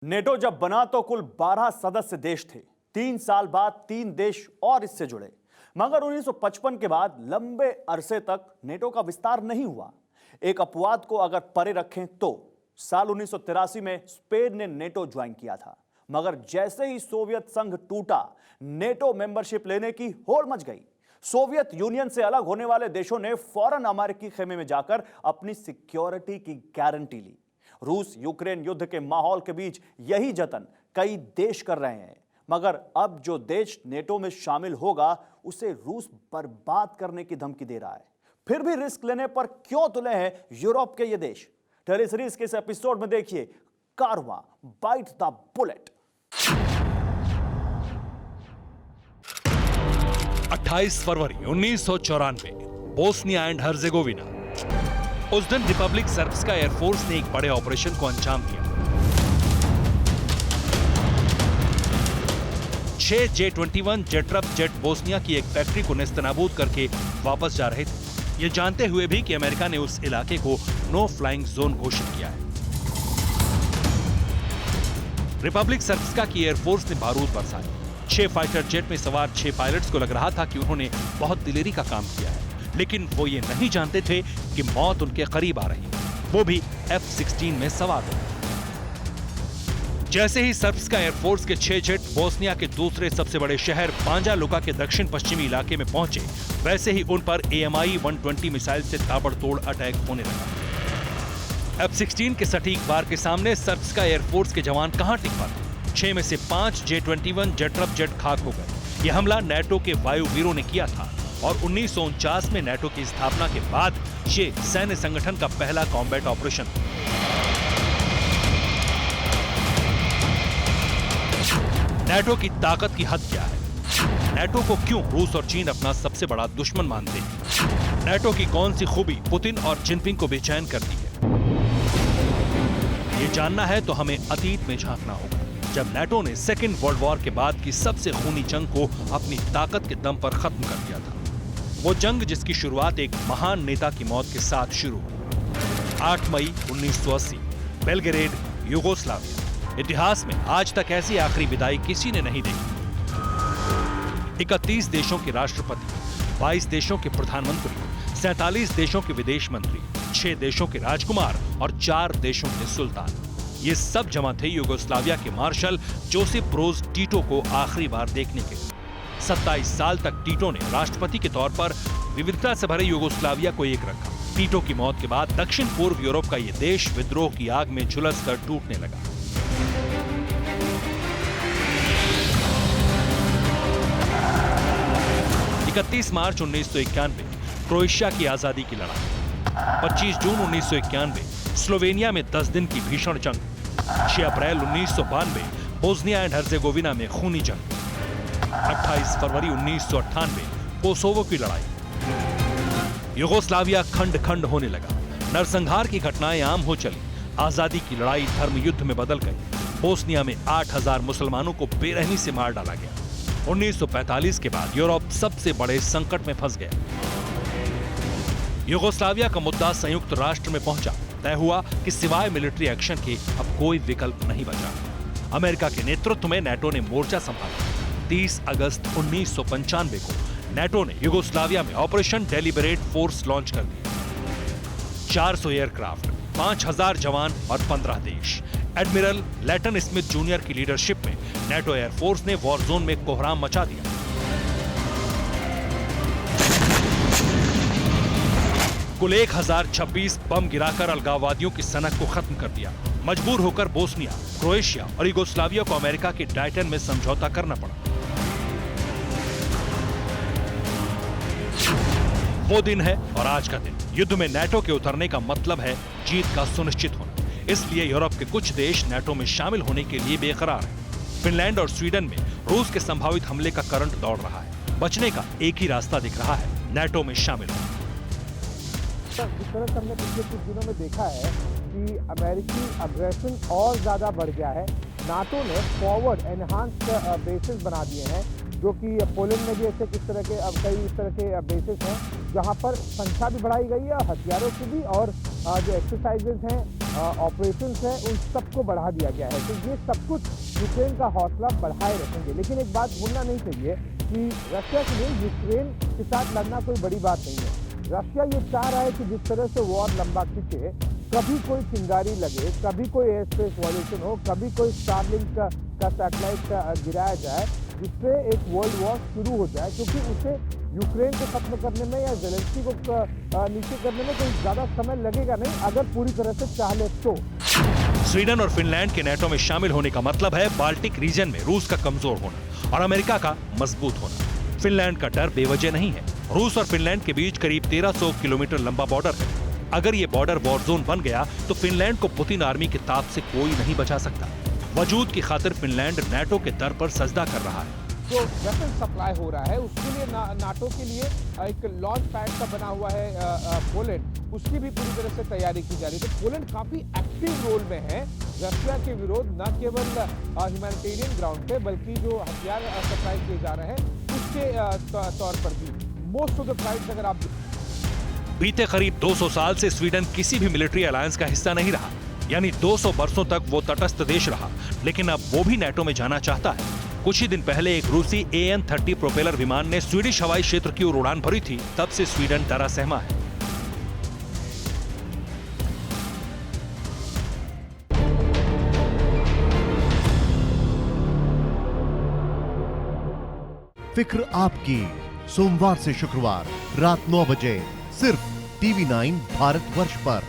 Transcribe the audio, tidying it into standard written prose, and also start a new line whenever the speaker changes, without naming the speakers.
NATO जब बना तो कुल 12 सदस्य देश थे। 3 साल बाद 3 देश और इससे जुड़े, मगर 1955 के बाद लंबे अरसे तक नेटो का विस्तार नहीं हुआ। एक अपवाद को अगर परे रखें तो साल 1983 में स्पेन ने नेटो ज्वाइन किया था, मगर जैसे ही सोवियत संघ टूटा, नेटो मेंबरशिप लेने की होड़ मच गई। सोवियत यूनियन से अलग होने वाले देशों ने फौरन अमेरिकी खेमे में जाकर अपनी सिक्योरिटी की गारंटी ली। रूस यूक्रेन युद्ध के माहौल के बीच यही जतन कई देश कर रहे हैं, मगर अब जो देश नेटो में शामिल होगा उसे रूस बर्बाद करने की धमकी दे रहा है। फिर भी रिस्क लेने पर क्यों तुले हैं यूरोप के ये देश? टेली सीरीज के इस एपिसोड में देखिए कारवां बाइट द बुलेट।
28 फरवरी 1994 बोस्निया एंड हर्जेगोविना। उस दिन रिपब्लिक सर्ब्सका एयरफोर्स ने एक बड़े ऑपरेशन को अंजाम दिया। 6 J-21 जेट्रप जेट बोस्निया की एक फैक्ट्री को नेस्तनाबूद करके वापस जा रहे थे, ये जानते हुए भी कि अमेरिका ने उस इलाके को नो फ्लाइंग जोन घोषित किया है। रिपब्लिक सर्ब्सका की एयरफोर्स ने बारूद बरसाए। 6 फाइटर जेट में सवार 6 पायलट्स को लग रहा था कि उन्होंने बहुत दिलेरी का काम किया है, लेकिन वो ये नहीं जानते थे कि मौत उनके करीब आ रही है, वो भी F-16 में सवार हो। जैसे ही सर्ब्स का एयरफोर्स के 6 जेट बोस्निया के दूसरे सबसे बड़े शहर बांजा लुका के दक्षिण पश्चिमी इलाके में पहुंचे, वैसे ही उन पर AMI-120 मिसाइल से ताबड़तोड़ अटैक होने लगा। F-16 के सटीक वार के सामने सर्ब्स का एयरफोर्स के जवान कहां टिक पाते। 6 में से 5 J-21 जेट्रप जेट खाक हो गए। यह हमला नेटो के वायुवीरों ने किया था और 1949 में नेटो की स्थापना के बाद ये सैन्य संगठन का पहला कॉम्बैट ऑपरेशन था। नेटो की ताकत की हद क्या है? नेटो को क्यों रूस और चीन अपना सबसे बड़ा दुश्मन मानते हैं? नेटो की कौन सी खूबी पुतिन और जिनपिंग को बेचैन करती है? ये जानना है तो हमें अतीत में झांकना होगा, जब नेटो ने सेकेंड वर्ल्ड वॉर के बाद की सबसे खूनी जंग को अपनी ताकत के दम पर खत्म कर दिया था। वो जंग जिसकी शुरुआत एक महान नेता की मौत के साथ शुरू हुई। 8 मई 1980 बेलग्रेड, यूगोस्लाविया। इतिहास में आज तक ऐसी आखिरी विदाई किसी ने नहीं देखी। 31 देशों के राष्ट्रपति, 22 देशों के प्रधानमंत्री, 47 देशों के विदेश मंत्री, 6 देशों के राजकुमार और 4 देशों के सुल्तान, ये सब जमा थे यूगोस्लाविया के मार्शल जोसेफ ब्रोज टीटो को आखिरी बार देखने के लिए। 27 साल तक टीटो ने राष्ट्रपति के तौर पर विविधता से भरे यूगोस्लाविया को एक रखा। टीटो की मौत के बाद दक्षिण पूर्व यूरोप का यह देश विद्रोह की आग में झुलसकर टूटने लगा। मार्च 1991 क्रोएशिया की आजादी की लड़ाई। 25 जून 1991 स्लोवेनिया में 10 दिन की भीषण जंग। 6 अप्रैल 1992 बोस्निया एंड हर्जेगोविना में खूनी जंग। 28 फरवरी 1998 कोसोवो की लड़ाई। यूगोस्लाविया खंड खंड होने लगा। नरसंहार की घटनाएं आम हो चली। आजादी की लड़ाई धर्म युद्ध में बदल गई। बोस्निया में 8000 मुसलमानों को बेरहमी से मार डाला गया। 1945 के बाद यूरोप सबसे बड़े संकट में फंस गया। यूगोस्लाविया का मुद्दा संयुक्त राष्ट्र में पहुंचा। तय हुआ कि सिवाय मिलिट्री एक्शन के अब कोई विकल्प नहीं बचा। अमेरिका के नेतृत्व में नेटो ने मोर्चा संभाला। 30 अगस्त 1995 को नेटो ने यूगोस्लाविया में ऑपरेशन डेलिबरेट फोर्स लॉन्च कर दिया। 400 एयरक्राफ्ट, 5000 जवान और 15 देश। एडमिरल लैटन स्मिथ जूनियर की लीडरशिप में नेटो एयरफोर्स ने वॉर जोन में कोहराम मचा दिया। कुल 1026 बम गिराकर अलगाववादियों की सनक को खत्म कर दिया। मजबूर होकर बोस्निया, क्रोएशिया और यूगोस्लाविया को अमेरिका के डायटन में समझौता करना पड़ा। वो दिन है और आज का दिन। युद्ध में नेटो के उतरने का मतलब है जीत का सुनिश्चित होना। इसलिए यूरोप के कुछ देश नेटो में शामिल होने के लिए बेकरार हैं। फिनलैंड और स्वीडन में रूस के संभावित हमले का करंट दौड़ रहा है। बचने का एक ही रास्ता दिख रहा है, नेटो में शामिल होना।
जिस तरह से हमने पिछले कुछ दिनों में देखा है कि अमेरिकी अग्रेशन और ज़्यादा बढ़ गया है। नाटो ने फॉरवर्ड एनहांस्ड बेसेस बना दिए हैं, जो कि पोलैंड में भी ऐसे किस तरह के कई इस तरह के बेसेस हैं, जहां पर संख्या भी बढ़ाई गई है, हथियारों की भी, और जो एक्सरसाइजेज हैं ऑपरेशन है उन सबको बढ़ा दिया गया है। तो ये सब कुछ यूक्रेन का हौसला बढ़ाए रखेंगे। लेकिन एक बात भूलना नहीं चाहिए कि रशिया के लिए यूक्रेन के साथ लड़ना कोई बड़ी बात नहीं है। रशिया ये चाह रहा है कि जिस तरह से वॉर लंबा खींचे, कभी कोई चिंगारी लगे, कभी कोई एयर स्पेस वॉल्यूशन हो, कभी कोई स्टारलिंक का सैटेलाइट गिराया जाए, जिससे एक वर्ल्ड वॉर शुरू हो जाए, क्योंकि उसे यूक्रेन को खत्म करने में या जेलेंस्की को नीचे करने में कोई ज्यादा समय लगेगा नहीं, अगर पूरी तरह से चाह ले तो।
स्वीडन और फिनलैंड के नेटो में शामिल होने का मतलब है बाल्टिक रीजन में रूस का कमजोर होना और अमेरिका का मजबूत होना। फिनलैंड का डर बेवजह नहीं है। रूस और फिनलैंड के बीच करीब 1300 किलोमीटर लंबा बॉर्डर है। अगर ये बॉर्डर वॉर जोन बन गया तो फिनलैंड को पुतिन आर्मी के ताप से कोई नहीं बचा सकता। वजूद की खातिर फिनलैंड नाटो के दर पर सजदा कर रहा है।
जो वेपन सप्लाई हो रहा है उसके लिए नाटो के लिए एक लॉन्च पैड का बना हुआ है पोलैंड, उसकी भी पूरी तरह से तैयारी की जा रही है। तो पोलैंड काफी एक्टिव रोल में है रशिया के विरोध, न केवल ह्यूमैनिटेरियन ग्राउंड पे बल्कि जो हथियार सप्लाई किए जा रहे हैं उसके तौर पर भी। मोस्ट ऑफ द फ्लाइट्स अगर आप
बीते करीब 200 साल से स्वीडन किसी भी मिलिट्री अलायंस का हिस्सा नहीं रहा, यानी 200 वर्षों तक वो तटस्थ देश रहा, लेकिन अब वो भी नाटो में जाना चाहता है। कुछ ही दिन पहले एक रूसी AN-30 प्रोपेलर विमान ने स्वीडिश हवाई क्षेत्र की ओर उड़ान भरी थी, तब से स्वीडन डरा सहमा है।
फिक्र आपकी, सोमवार से शुक्रवार रात 9 बजे सिर्फ TV9 भारतवर्ष पर।